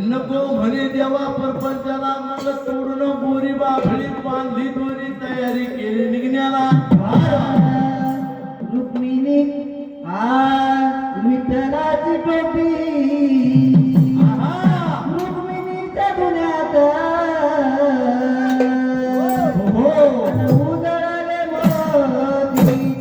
नको म्हणे देवा परपंचाला मग तोडून बोरी बाभळी बांधली दोरी तयारी केली निघण्याला रुक्मिणी विठ्ठलाची टोपी रुक्मिणीच्या दुनियात उजळले मोती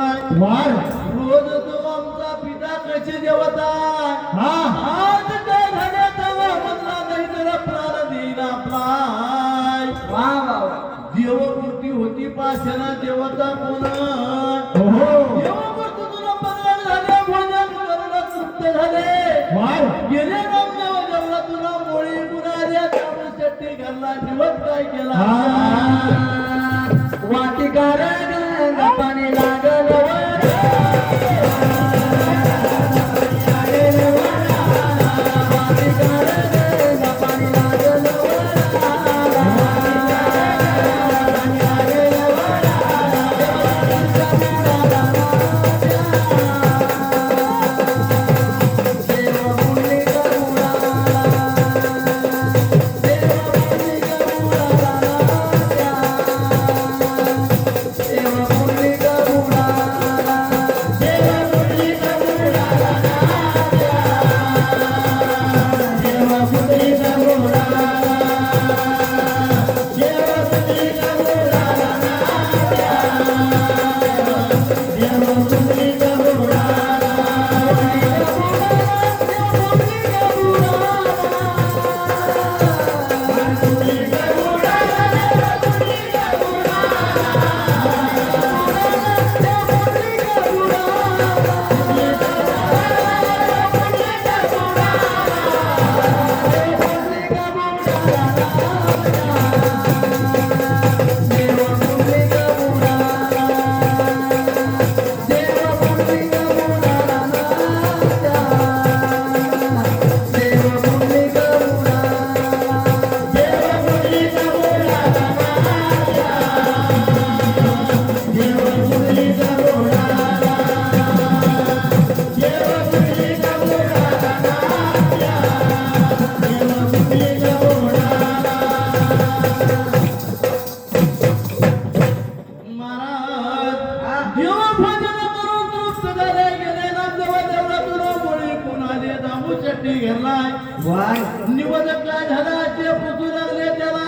रोज तो आमचा पिता कसे देवता आज काय झाले तेव्हा म्हणला नाही तर प्राण देईन आपला देवमूर्ती होती पाशाना देवता कोण देवमूर्ती तुला प्रगट झाले भोजन करून तृप्त झाले गेले रामदेव देवला तुला मोळी गुणाऱ्या त्यामुळे चट्टी घालला दिवस काय केला वाटिकार पाणी लागल निवडक काय झाला ते पुसू लागले त्याला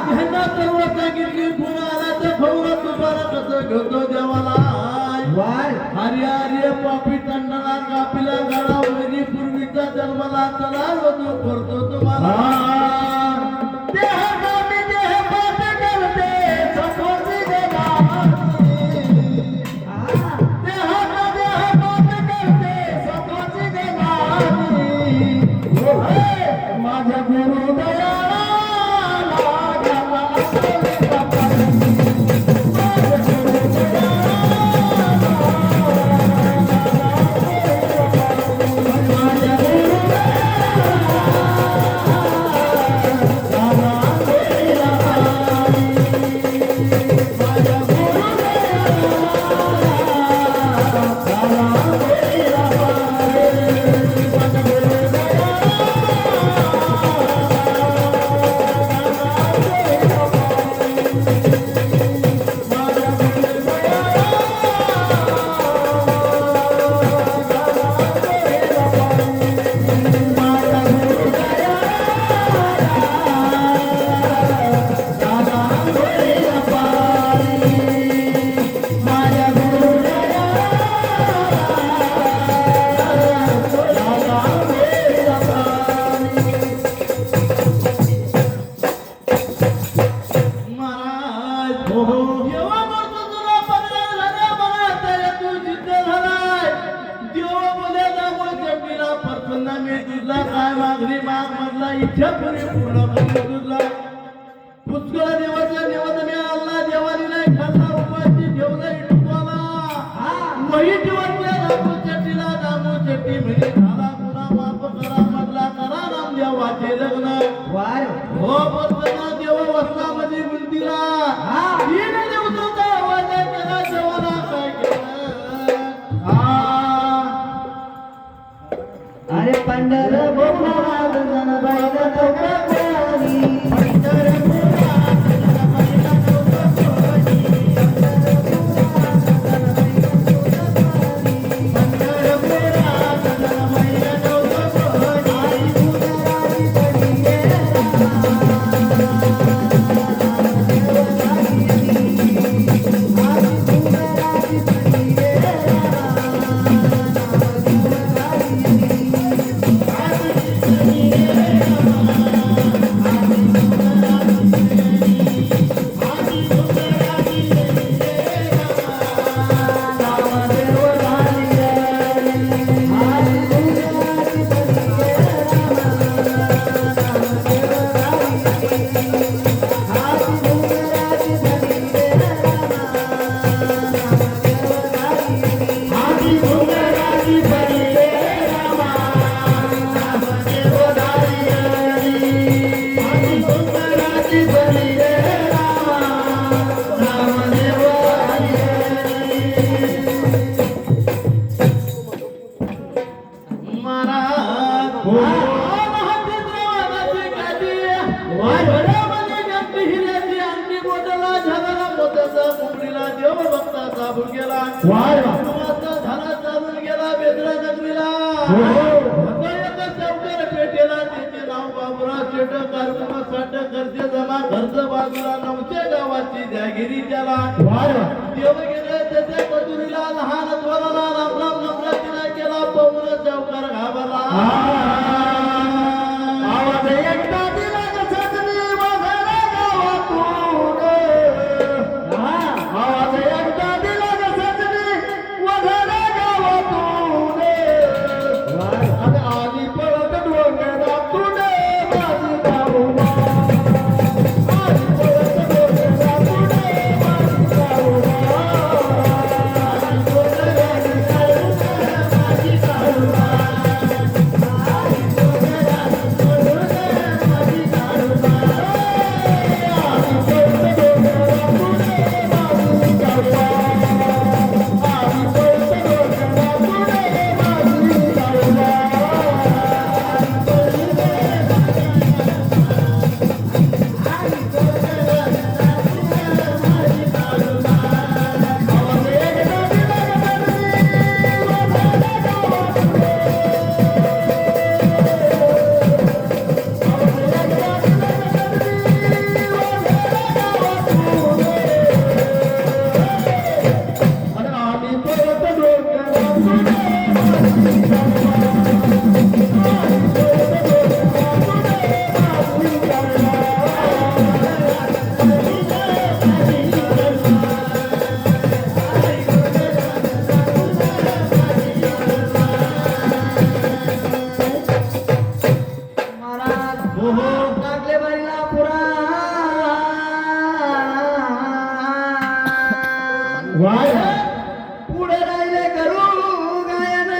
ह्यांना सर्व सांगितली पुन्हा आला तर खवरा तुझाला कसं घेतो देवाला हरी हरी पापी तंडला कापिला गाडा वैरी पूर्वीचा जन्मला चला वधू करतो तुम्हाला देह कामी देह पाप करते सखोजी देवा देह का देह पाप करते सखोजी देवा माझ्या गुरु दयाला मधला काय मागणी माग मधला इच्छा पुरी पूर्ण करी तुझला पुष्कळ देवाच्या देवाचा मी अल्ला देवानी नाही खाल्ला उपाशी ठेवला इटुकाला वही ठेवल्या दामू चट्टी म्हणे झाला गुन्हा माफ करा मधला करा नाम देवाचे लग्न हो बसला देवा वसला मध्ये गुंतीला तीन दिवसाचा आवाज केला देवाला काय केलं अरे पंढरपूरला जन बैल चौकावरी गावाची जागिरी त्याला देव गेले त्याच्या मजुरीला लहान थोराला राम राम नम्रतीला केला पवन चौकार घाबरला आवाज एकदा दिला सजनी वगैरे गावातून आवाज एकदा दिला सजनी वगैरे गावातून आणि आधी पळत डोंगरातून माझी गावमा पुढे राहिले करू गायन